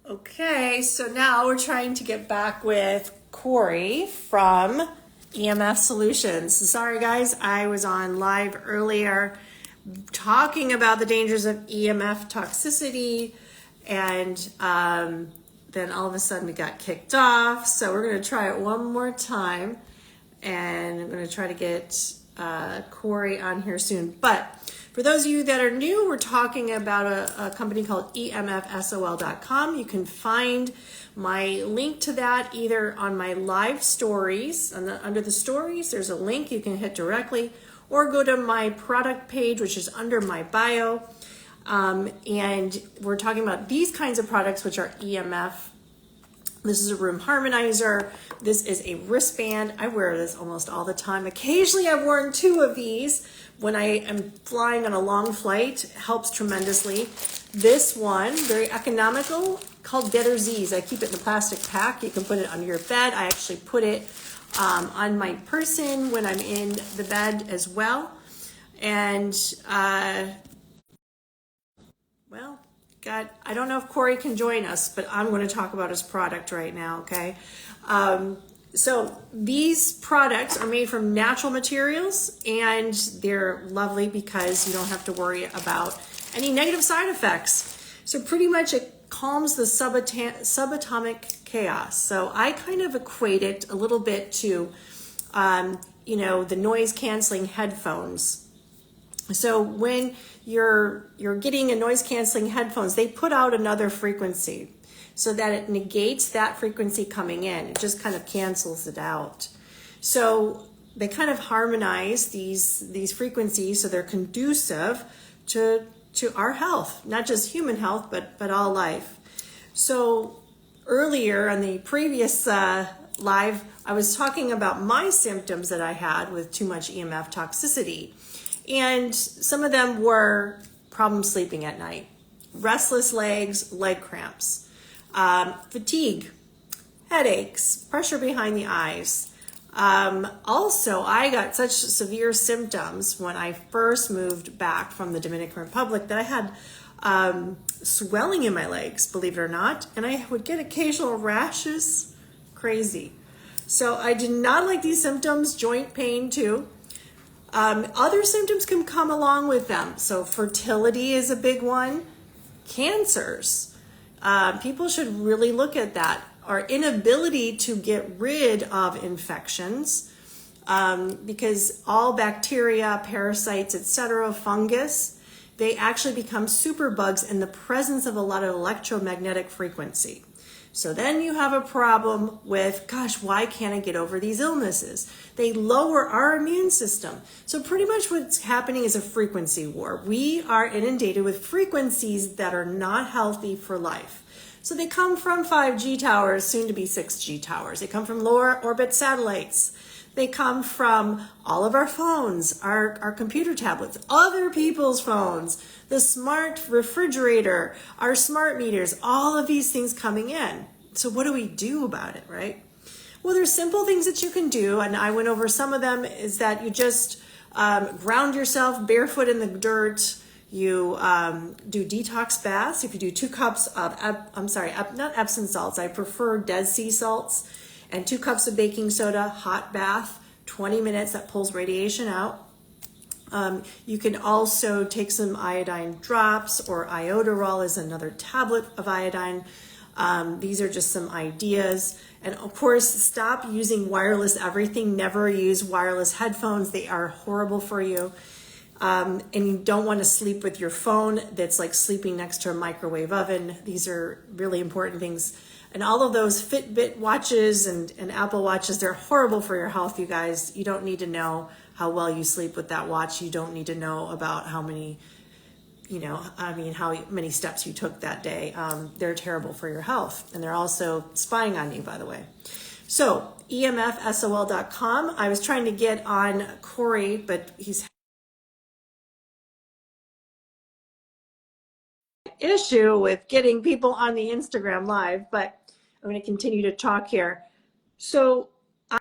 Okay, so now we're trying to get back with Corry from EMF Solutions. Sorry guys, I was on live earlier talking about the dangers of EMF toxicity, and then all of a sudden we got kicked off. So we're going to try it one more time, and I'm going to try to get Corry on here soon. But for those of you that are new, we're talking about a company called EMFSOL.com. You can find my link to that either on my live stories, under the stories, there's a link you can hit directly, or go to my product page, which is under my bio. And we're talking about these kinds of products, which are EMF. This is a room harmonizer. This is a wristband. I wear this almost all the time. Occasionally I've worn 2 of these when I am flying on a long flight. It helps tremendously. This one, very economical, called Getter Z's. I keep it in a plastic pack. You can put it under your bed. I actually put it on my person when I'm in the bed as well. And well, God, I don't know if Corry can join us, but I'm going to talk about his product right now, okay? So these products are made from natural materials, and they're lovely because you don't have to worry about any negative side effects. So pretty much it calms the subatomic chaos. So I kind of equate it a little bit to, you know, the noise canceling headphones. So when you're getting a noise canceling headphones, they put out another frequency so that it negates that frequency coming in. It just kind of cancels it out. So they kind of harmonize these frequencies so they're conducive to our health, not just human health, but all life. So earlier on the previous live, I was talking about my symptoms that I had with too much EMF toxicity. And some of them were problems sleeping at night, restless legs, leg cramps, fatigue, headaches, pressure behind the eyes. Also, I got such severe symptoms when I first moved back from the Dominican Republic that I had swelling in my legs, believe it or not, and I would get occasional rashes. Crazy. So I did not like these symptoms, joint pain too. Other symptoms can come along with them. So fertility is a big one. Cancers. People should really look at that. Our inability to get rid of infections, because all bacteria, parasites, etc., fungus, they actually become superbugs in the presence of a lot of electromagnetic frequency. So then you have a problem with, gosh, why can't I get over these illnesses? They lower our immune system. So pretty much what's happening is a frequency war. We are inundated with frequencies that are not healthy for life. So they come from 5G towers, soon to be 6G towers. They come from lower orbit satellites. They come from all of our phones, our computer tablets, other people's phones, the smart refrigerator, our smart meters, all of these things coming in. So what do we do about it, right? Well, there's simple things that you can do, and I went over some of them, is that you just ground yourself barefoot in the dirt. You do detox baths. If you do 2 cups of, not Epsom salts, I prefer Dead Sea salts, and 2 cups of baking soda, hot bath, 20 minutes, that pulls radiation out. You can also take some iodine drops, or iodoral is another tablet of iodine. These are just some ideas. And of course, stop using wireless everything. Never use wireless headphones. They are horrible for you. And you don't want to sleep with your phone. That's like sleeping next to a microwave oven. These are really important things. And all of those Fitbit watches and Apple watches, they're horrible for your health, you guys. You don't need to know how well you sleep with that watch. You don't need to know about how many, how many steps you took that day. They're terrible for your health. And they're also spying on you, by the way. So EMFSOL.com. I was trying to get on Corry, but he's issue with getting people on the Instagram live, but I'm going to continue to talk here. So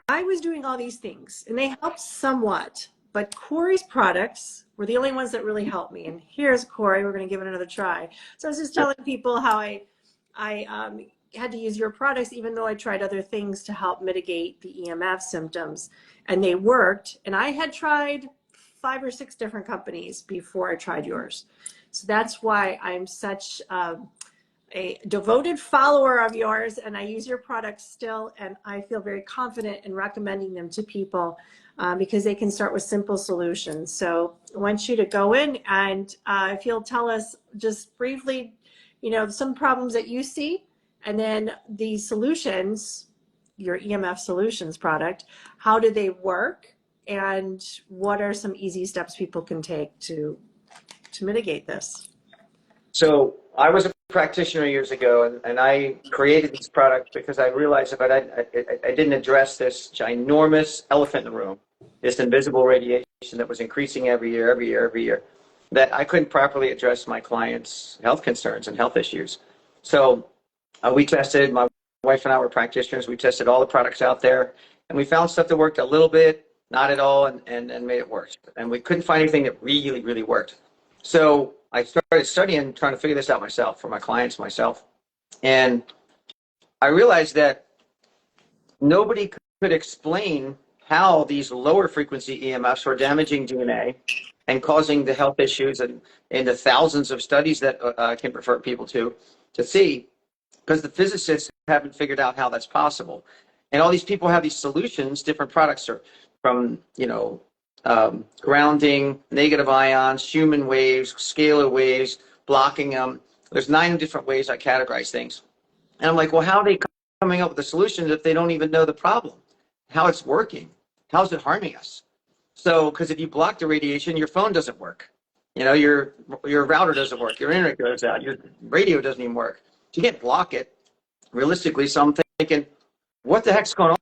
I was doing all these things and they helped somewhat, but Corry's products were the only ones that really helped me. And here's Corry. We're going to give it another try. So I was just telling people how I I had to use your products, even though I tried other things to help mitigate the EMF symptoms, and they worked. And I had tried 5 or 6 different companies before I tried yours. So that's why I'm such a devoted follower of yours, and I use your products still, and I feel very confident in recommending them to people because they can start with simple solutions. So I want you to go in and if you'll tell us just briefly, you know, some problems that you see, and then the solutions, your EMF Solutions product, how do they work, and what are some easy steps people can take to mitigate this? So I was a practitioner years ago, and I created these products because I realized that I didn't address this ginormous elephant in the room, this invisible radiation that was increasing every year, that I couldn't properly address my clients' health concerns and health issues. So we tested, my wife and I were practitioners, we tested all the products out there, and we found stuff that worked a little bit, not at all, and made it worse. And we couldn't find anything that really worked. So I started studying, trying to figure this out myself, for my clients, myself. And I realized that nobody could explain how these lower frequency EMFs were damaging DNA and causing the health issues and the thousands of studies that I can refer people to see, because the physicists haven't figured out how that's possible. And all these people have these solutions, different products are from, you know, grounding, negative ions, human waves, scalar waves, blocking them. There's 9 different ways I categorize things. And I'm like, well, how are they coming up with the solutions if they don't even know the problem? How it's working? How's it harming us? So, because if you block the radiation, your phone doesn't work. You know, your router doesn't work. Your internet goes out. Your radio doesn't even work. So you can't block it realistically. So I'm thinking, what the heck's going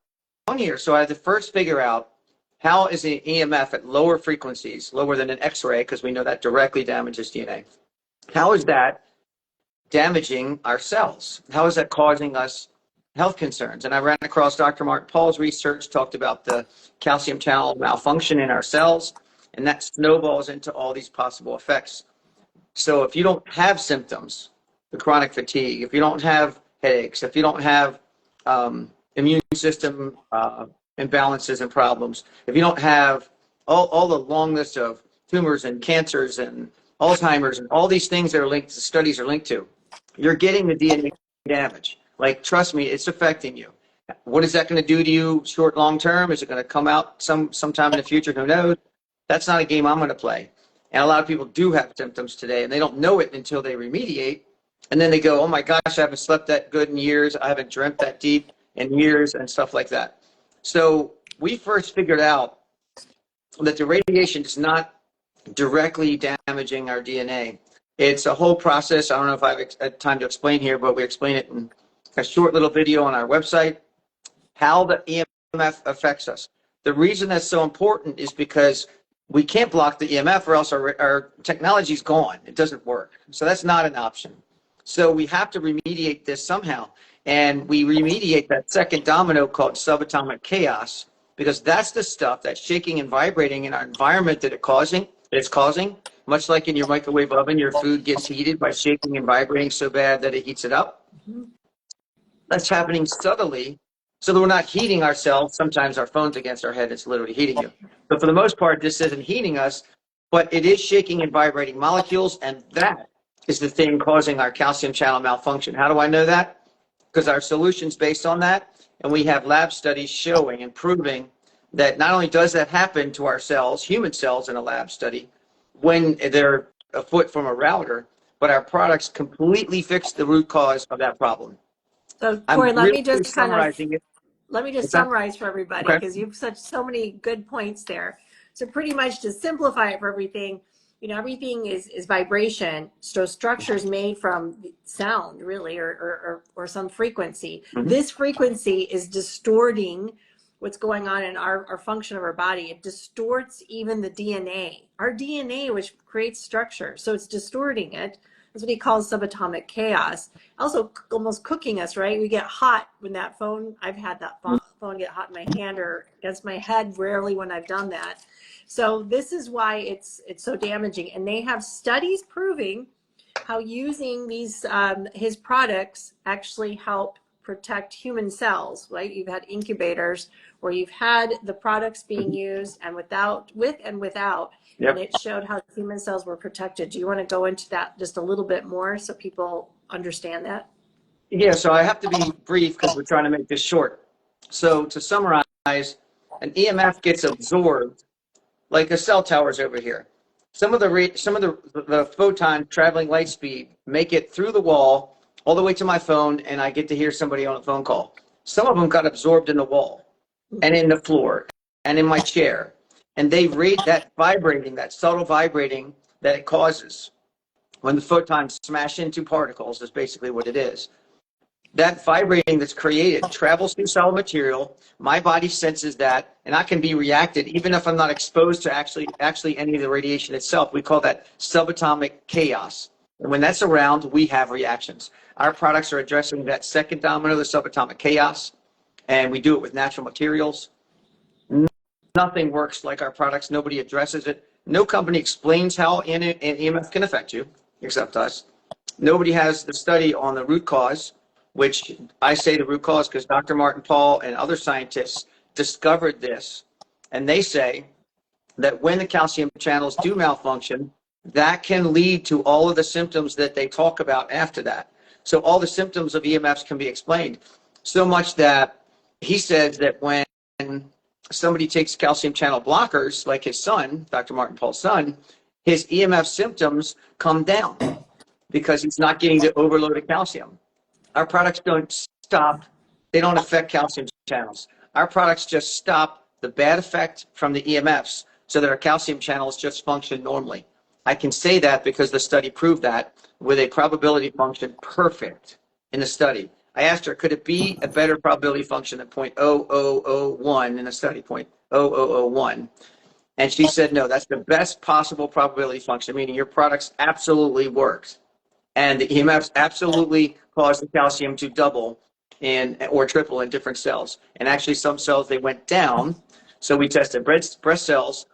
on here? So I had to first figure out, how is an EMF at lower frequencies, lower than an X-ray, because we know that directly damages DNA? How is that damaging our cells? How is that causing us health concerns? And I ran across Dr. Mark Paul's research, talked about the calcium channel malfunction in our cells, and that snowballs into all these possible effects. So if you don't have symptoms, the chronic fatigue, if you don't have headaches, if you don't have immune system imbalances and problems, if you don't have all the long list of tumors and cancers and Alzheimer's and all these things that are linked, the studies are linked to, you're getting the DNA damage. Like, trust me, it's affecting you. What is that going to do to you short, long term? Is it going to come out sometime in the future? Who knows? That's not a game I'm going to play. And a lot of people do have symptoms today, and they don't know it until they remediate. And then they go, oh my gosh, I haven't slept that good in years. I haven't dreamt that deep in years, and stuff like that. So we first figured out that the radiation is not directly damaging our DNA. It's a whole process. I don't know if I have time to explain here, but we explain it in a short little video on our website, how the EMF affects us. The reason that's so important is because we can't block the EMF, or else our technology's gone. It doesn't work. So that's not an option. So we have to remediate this somehow. And we remediate that second domino called subatomic chaos, because that's the stuff that's shaking and vibrating in our environment that it's causing, much like in your microwave oven, your food gets heated by shaking and vibrating so bad that it heats it up. That's happening subtly, so that we're not heating ourselves. Sometimes our phone's against our head, it's literally heating you. But for the most part, this isn't heating us, but it is shaking and vibrating molecules, and that is the thing causing our calcium channel malfunction. How do I know that? Because our solution's based on that, and we have lab studies showing and proving that not only does that happen to our cells, human cells in a lab study, when they're a foot from a router, but our products completely fix the root cause of that problem. So Corey, let me just summarizing it. summarize for everybody, because you've so many good points there. So pretty much to simplify it for everything, you know, everything is vibration. So structures made from sound, really, or some frequency. Mm-hmm. This frequency is distorting what's going on in our function of our body. It distorts even the DNA. Our DNA, which creates structure, so it's distorting it. That's what he calls subatomic chaos. Also almost cooking us, right? We get hot when that phone, I've had that phone get hot in my hand or against my head, rarely when I've done that. So this is why it's so damaging. And they have studies proving how using these his products actually help protect human cells, right? You've had incubators where you've had the products being used and with and without, and Yep. it showed how human cells were protected. Do you want to go into that just a little bit more so people understand that? Yeah, so I have to be brief because we're trying to make this short. So to summarize, an EMF gets absorbed like the cell towers over here. Some of the photons traveling light speed make it through the wall all the way to my phone, and I get to hear somebody on a phone call. Some of them got absorbed in the wall and in the floor and in my chair, and they rate that vibrating, that subtle vibrating that it causes when the photons smash into particles is basically what it is. That vibrating that's created travels through solid material. My body senses that, and I can be reacted even if I'm not exposed to actually any of the radiation itself. We call that subatomic chaos. And when that's around, we have reactions. Our products are addressing that second domino, the subatomic chaos, and we do it with natural materials. Nothing works like our products. Nobody addresses it. No company explains how an EMF can affect you, except us. Nobody has the study on the root cause, which I say the root cause because Dr. Martin Pall and other scientists discovered this. And they say that when the calcium channels do malfunction, that can lead to all of the symptoms that they talk about after that. So all the symptoms of EMFs can be explained. So much that he says that when somebody takes calcium channel blockers, like his son, Dr. Martin Pall's son, his EMF symptoms come down because he's not getting the overloaded calcium. Our products don't stop, they don't affect calcium channels. Our products just stop the bad effect from the EMFs so that our calcium channels just function normally. I can say that because the study proved that with a probability function perfect in the study. I asked her, could it be a better probability function than 0.0001 in the study, 0.0001? And she said, no, that's the best possible probability function, meaning your products absolutely works. And the EMFs absolutely cause the calcium to double or triple in different cells. And actually some cells, they went down. So we tested breast cells.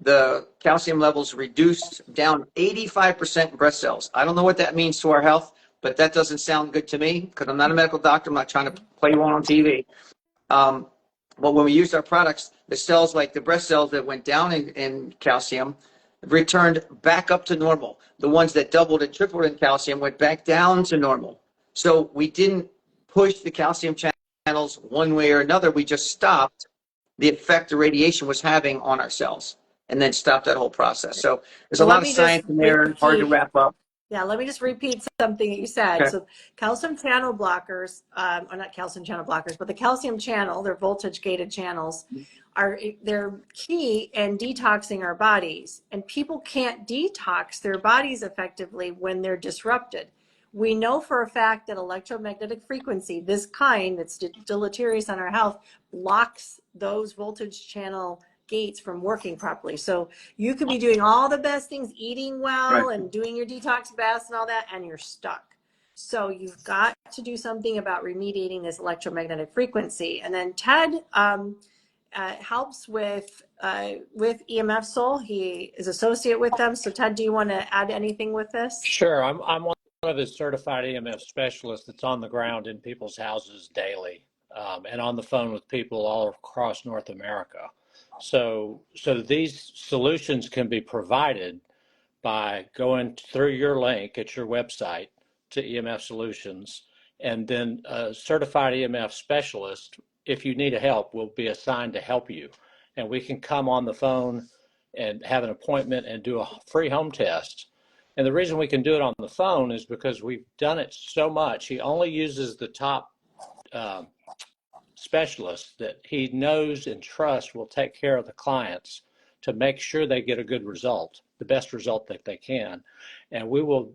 The calcium levels reduced down 85% in breast cells. I don't know what that means to our health, but that doesn't sound good to me because I'm not a medical doctor. I'm not trying to play one on TV. But when we used our products, the cells like the breast cells that went down in calcium returned back up to normal. The ones that doubled and tripled in calcium went back down to normal. So we didn't push the calcium channels one way or another. We just stopped the effect the radiation was having on our cells and then stopped that whole process. So there's a lot of science in there, hard to wrap up. Yeah, let me just repeat something that you said. Okay. So calcium channel blockers, or not calcium channel blockers, but the calcium channel, they're voltage gated channels, they're key in detoxing our bodies. And people can't detox their bodies effectively when they're disrupted. We know for a fact that electromagnetic frequency, this kind that's deleterious on our health, blocks those voltage channel gates from working properly. So you could be doing all the best things, eating well and doing your detox baths and all that, and you're stuck. So you've got to do something about remediating this electromagnetic frequency. And then Ted helps with EMF Soul. He is associate with them. So Ted, do you want to add anything with this? Sure. I'm one of the certified EMF specialists that's on the ground in people's houses daily, and on the phone with people all across North America. So these solutions can be provided by going through your link at your website to EMF Solutions, and then a certified EMF specialist, if you need help, will be assigned to help you. And we can come on the phone and have an appointment and do a free home test. And the reason we can do it on the phone is because we've done it so much. He only uses the top specialists that he knows and trusts will take care of the clients to make sure they get a good result, the best result that they can. And we will,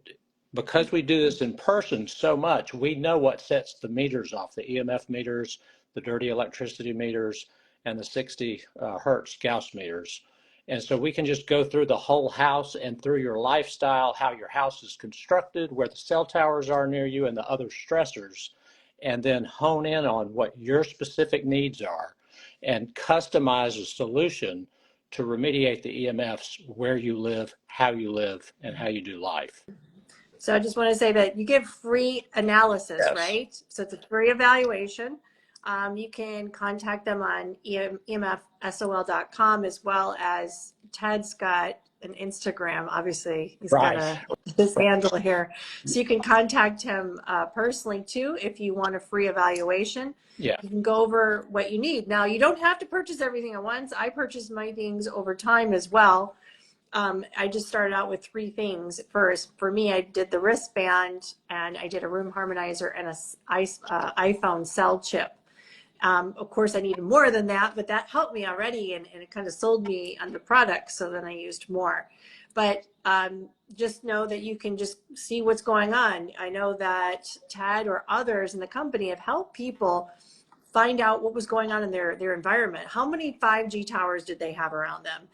because we do this in person so much, we know what sets the meters off, the EMF meters, the dirty electricity meters, and the 60 hertz Gauss meters. And so we can just go through the whole house and through your lifestyle, how your house is constructed, where the cell towers are near you, and the other stressors, and then hone in on what your specific needs are and customize a solution to remediate the EMFs where you live, how you live, and how you do life. So I just want to say that you give free analysis, Yes. right? So it's a free evaluation. You can contact them on emfsol.com, as well as Ted's got an Instagram. Obviously, he's got Right. his handle here. So you can contact him personally too if you want a free evaluation. Yeah. You can go over what you need. Now, you don't have to purchase everything at once. I purchased my things over time as well. I just started out with 3 things first. For me, I did the wristband, and I did a room harmonizer and a iPhone cell chip. Of course, I needed more than that, but that helped me already, and it kind of sold me on the product. So then I used more. But just know that you can just see what's going on. I know that Ted or others in the company have helped people find out what was going on in their environment. How many 5G towers did they have around them?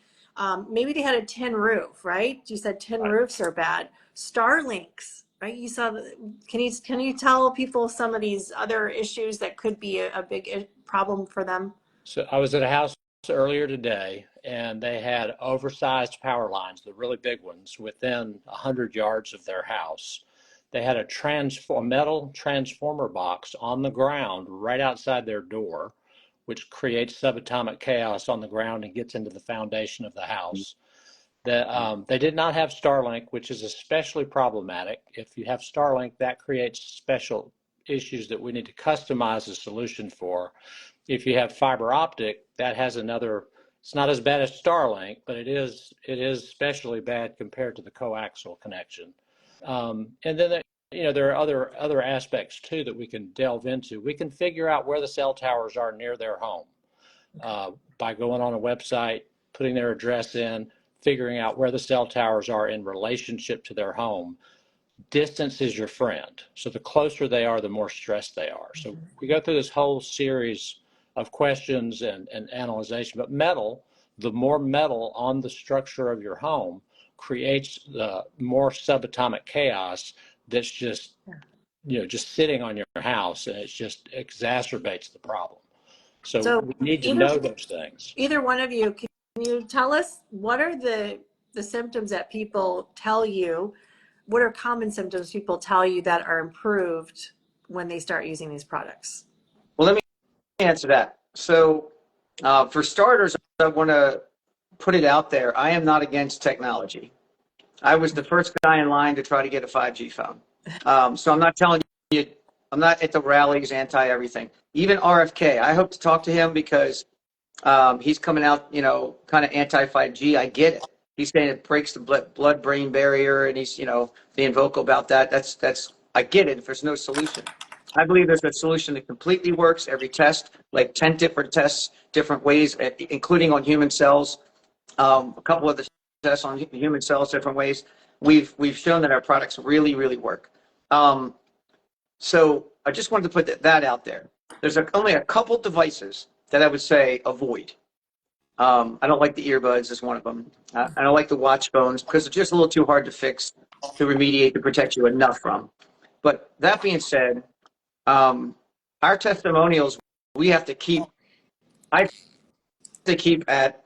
Maybe they had a tin roof, right? You said tin Right. roofs are bad. Starlinks, right? You saw. Can you tell people some of these other issues that could be a big problem for them? So I was at a house earlier today, and they had oversized power lines, the really big ones, within 100 yards of their house. They had a metal transformer box on the ground right outside their door, which creates subatomic chaos on the ground and gets into the foundation of the house. They did not have Starlink, which is especially problematic. If you have Starlink, that creates special issues that we need to customize a solution for. If you have fiber optic, that has another, it's not as bad as Starlink, but it is especially bad compared to the coaxial connection. And then there are other aspects too that we can delve into. We can figure out where the cell towers are near their home by going on a website, putting their address in, figuring out where the cell towers are in relationship to their home. Distance is your friend. So the closer they are, the more stressed they are. So we go through this whole series of questions and analysis. But the more metal on the structure of your home creates the more subatomic chaos that's just sitting on your house, and it just exacerbates the problem. So we need to know those things. Either one of you, can you tell us what are the symptoms that people tell you? What are common symptoms people tell you that are improved when they start using these products? Well, let me answer that. So for starters, I want to put it out there. I am not against technology. I was the first guy in line to try to get a 5G phone. So I'm not telling you, I'm not at the rallies anti-everything. Even RFK, I hope to talk to him because he's coming out, kind of anti-5G. I get it. He's saying it breaks the blood-brain barrier, and he's, being vocal about that. That's I get it if there's no solution. I believe there's a solution that completely works. Every test, like 10 different tests, different ways, including on human cells. A couple of the tests on human cells, different ways. We've shown that our products really, really work. So I just wanted to put that out there. There's only a couple devices that I would say avoid. I don't like the earbuds as one of them. I don't like the watch phones because it's just a little too hard to fix, to remediate, to protect you enough from. But that being said, our testimonials, we have to keep, I have to keep at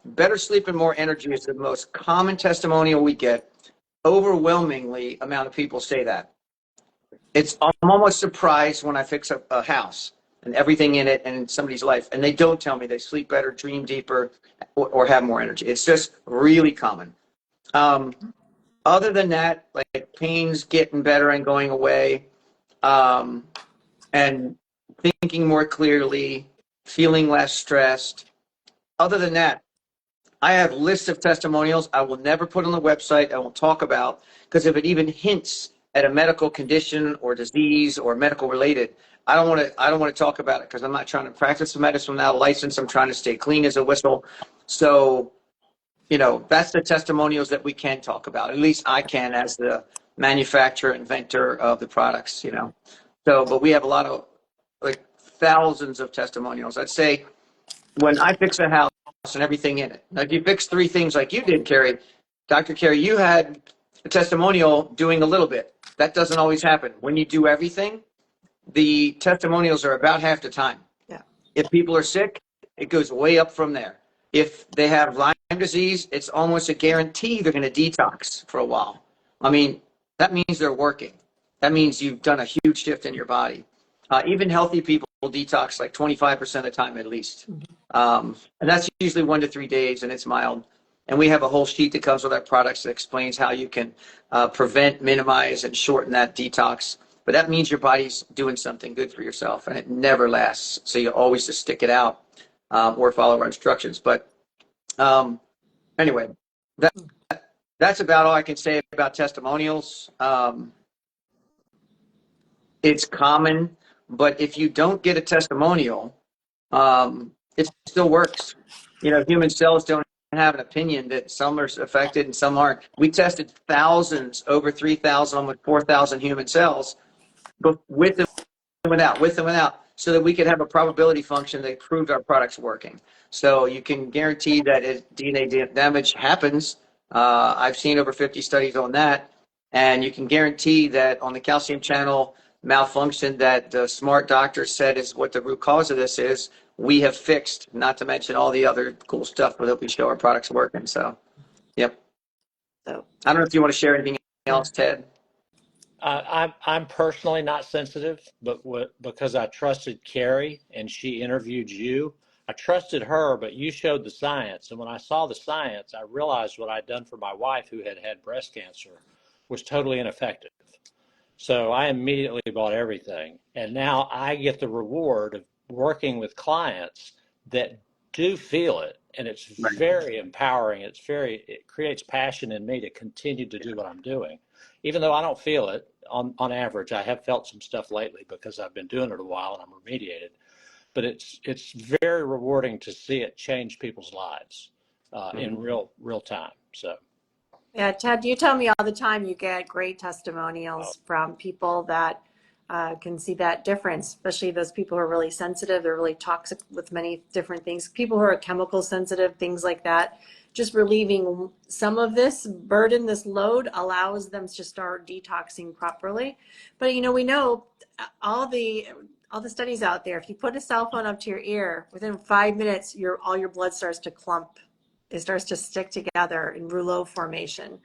better sleep and more energy is the most common testimonial we get. Overwhelmingly amount of people say that. I'm almost surprised when I fix a house and everything in it and in somebody's life, and they don't tell me they sleep better, dream deeper, or have more energy. It's just really common. Other than that, like pains getting better and going away, and thinking more clearly, feeling less stressed. Other than that, I have lists of testimonials I will never put on the website, I won't talk about, because if it even hints at a medical condition or disease or medical related, I don't want to talk about it because I'm not trying to practice medicine without a license. I'm trying to stay clean as a whistle. So, that's the testimonials that we can talk about. At least I can as the manufacturer, inventor of the products, So, but we have a lot of, like, thousands of testimonials. I'd say when I fix a house and everything in it. Now, if you fix 3 things like you did, Carrie, Dr. Carrie, you had a testimonial doing a little bit. That doesn't always happen. When you do everything, the testimonials are about half the time. Yeah. If people are sick, it goes way up from there. If they have Lyme disease, it's almost a guarantee they're going to detox for a while. I mean, that means they're working. That means you've done a huge shift in your body. Even healthy people detox like 25% of the time at least. And that's usually 1 to 3 days, and it's mild. And we have a whole sheet that comes with our products that explains how you can prevent, minimize, and shorten that detox. But that means your body's doing something good for yourself, and it never lasts. So you always just stick it out or follow our instructions. But anyway, that's about all I can say about testimonials. It's common, but if you don't get a testimonial, it still works. You know, human cells don't have an opinion that some are affected and some aren't. We tested thousands, over 3,000, almost 4,000 human cells, but with and without, so that we could have a probability function that proved our product's working. So you can guarantee that if DNA damage happens, I've seen over 50 studies on that, and you can guarantee that on the calcium channel malfunction that the smart doctor said is what the root cause of this is, we have fixed, not to mention all the other cool stuff that we show our products working. So, yep. So I don't know if you want to share anything else, Ted. I'm personally not sensitive, but because I trusted Carrie and she interviewed you, I trusted her, but you showed the science. And when I saw the science, I realized what I'd done for my wife who had had breast cancer was totally ineffective. So I immediately bought everything. And now I get the reward of working with clients that do feel it. And it's very empowering. It creates passion in me to continue to do what I'm doing. Even though I don't feel it on average, I have felt some stuff lately because I've been doing it a while and I'm remediated. But it's very rewarding to see it change people's lives in real time. So. yeah, Ted, you tell me all the time you get great testimonials from people that can see that difference, especially those people who are really sensitive. They're really toxic with many different things. People who are chemical sensitive, things like that. Just relieving some of this burden, this load allows them to start detoxing properly. But you know, we know all the studies out there. If you put a cell phone up to your ear, within 5 minutes, all your blood starts to clump. It starts to stick together in rouleau formation.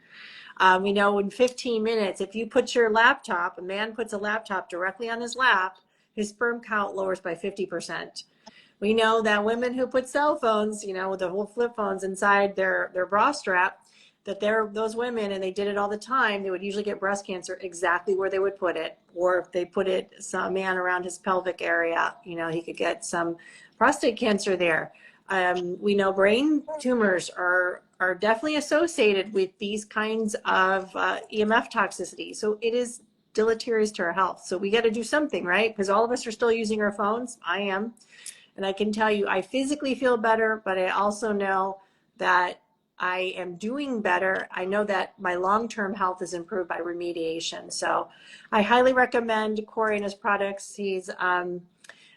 We know in 15 minutes, if you put your laptop, a man puts a laptop directly on his lap, his sperm count lowers by 50%. We know that women who put cell phones, you know, the whole flip phones inside their bra strap, that those women, and they did it all the time, they would usually get breast cancer exactly where they would put it. Or if they put some man around his pelvic area, you know, he could get some prostate cancer there. We know brain tumors are definitely associated with these kinds of EMF toxicity. So it is deleterious to our health. So we got to do something, right? Because all of us are still using our phones. I am. And I can tell you, I physically feel better, but I also know that I am doing better. I know that my long-term health is improved by remediation. So I highly recommend Corry and his products. He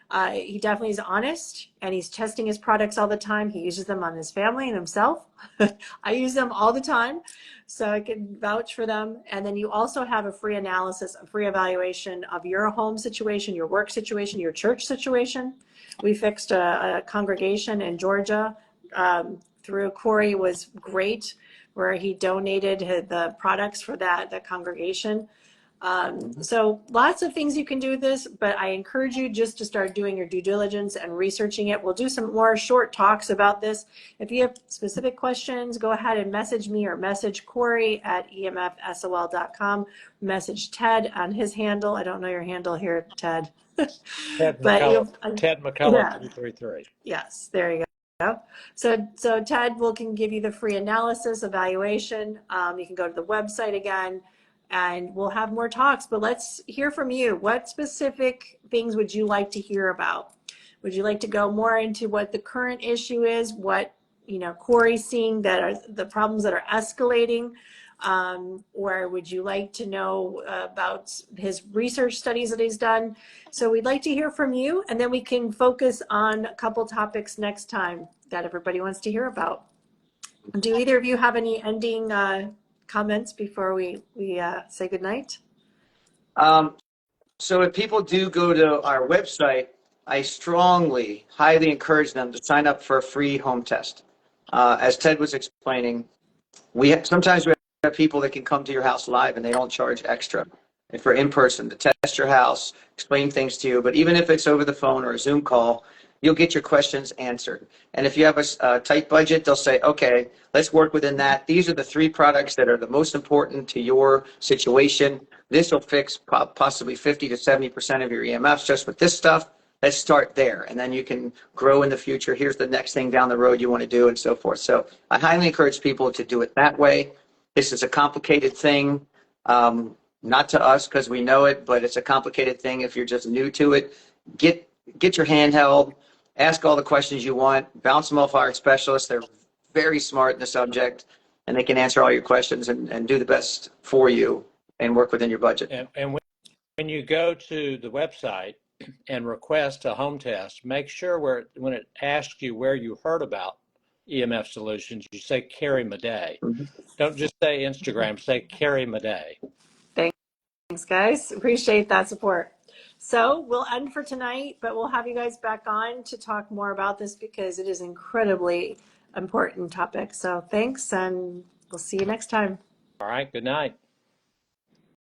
definitely is honest, and he's testing his products all the time. He uses them on his family and himself. I use them all the time, so I can vouch for them. And then you also have a free analysis, a free evaluation of your home situation, your work situation, your church situation. We fixed a congregation in Georgia through Corry. Was great, where he donated the products for that congregation. So lots of things you can do with this, but I encourage you just to start doing your due diligence and researching it. We'll do some more short talks about this. If you have specific questions, go ahead and message me or message Corry at emfsol.com. Message Ted on his handle. I don't know your handle here, Ted. Ted But McCullough, Ted McCullough 333. Yes, there you go. So Ted can give you the free analysis evaluation. You can go to the website again, and we'll have more talks. But let's hear from you. What specific things would you like to hear about? Would you like to go more into what the current issue is? What Corry's seeing that are the problems that are escalating? Or would you like to know about his research studies that he's done? So we'd like to hear from you, and then we can focus on a couple topics next time that everybody wants to hear about. Do either of you have any ending comments before we say goodnight? So if people do go to our website, I strongly, highly encourage them to sign up for a free home test. As Ted was explaining, sometimes we have people that can come to your house live and they don't charge extra. And for in person to test your house, explain things to you. But even if it's over the phone or a Zoom call, you'll get your questions answered. And if you have a tight budget, they'll say, okay, let's work within that. These are the 3 products that are the most important to your situation. This will fix possibly 50 to 70% of your EMFs just with this stuff. Let's start there. And then you can grow in the future. Here's the next thing down the road you want to do and so forth. So I highly encourage people to do it that way. This is a complicated thing. Not to us because we know it, but it's a complicated thing if you're just new to it. Get your hand held, ask all the questions you want, bounce them off our specialists. They're very smart in the subject, and they can answer all your questions and do the best for you and work within your budget. And when you go to the website and request a home test, make sure when it asks you where you heard about EMF Solutions, you say Carrie Madej. Mm-hmm. Don't just say Instagram, say Carrie Madej. Thanks, guys. Appreciate that support. So we'll end for tonight, but we'll have you guys back on to talk more about this because it is incredibly important topic. So thanks, and we'll see you next time. All right, good night.